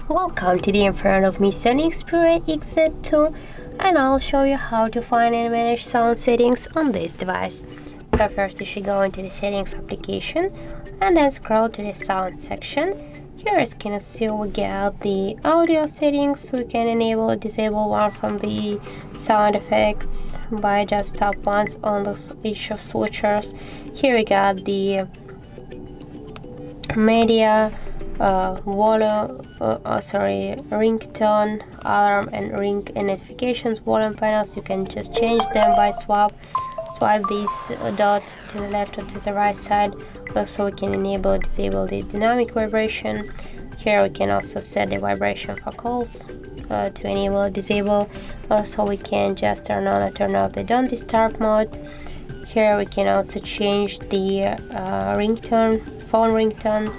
Welcome to the in front of me SONY Xperia XZ2, and I'll show you how to find and manage sound settings on this device. So first you should go into the settings application and then scroll to the sound section. Here, as you can see, we get the audio settings. We can enable or disable one from the sound effects by just tap once on each of switchers. Here we got the media, volume, ringtone, alarm, and ring and notifications volume panels. You can just change them by swipe this dot to the left or to the right side. Also, we can enable or disable the dynamic vibration. Here we can also set the vibration for calls to enable or disable. Also, we can just turn on or turn off the don't disturb mode. Here we can also change the ringtone, phone ringtone,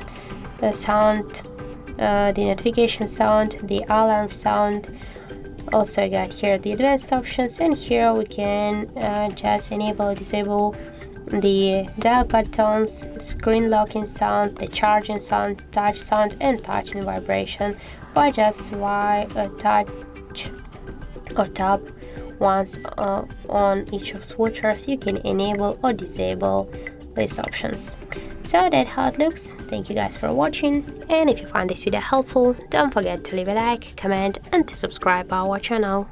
the sound, the notification sound, the alarm sound. Also, I got here the advanced options, and here we can just enable or disable the dial pad tones, screen locking sound, the charging sound, touch sound, and touch and vibration by just touch or tap once on each of switchers. You can enable or disable these options. So that's how it looks. Thank you guys for watching, and if you found this video helpful, don't forget to leave a like, comment, and to subscribe our channel.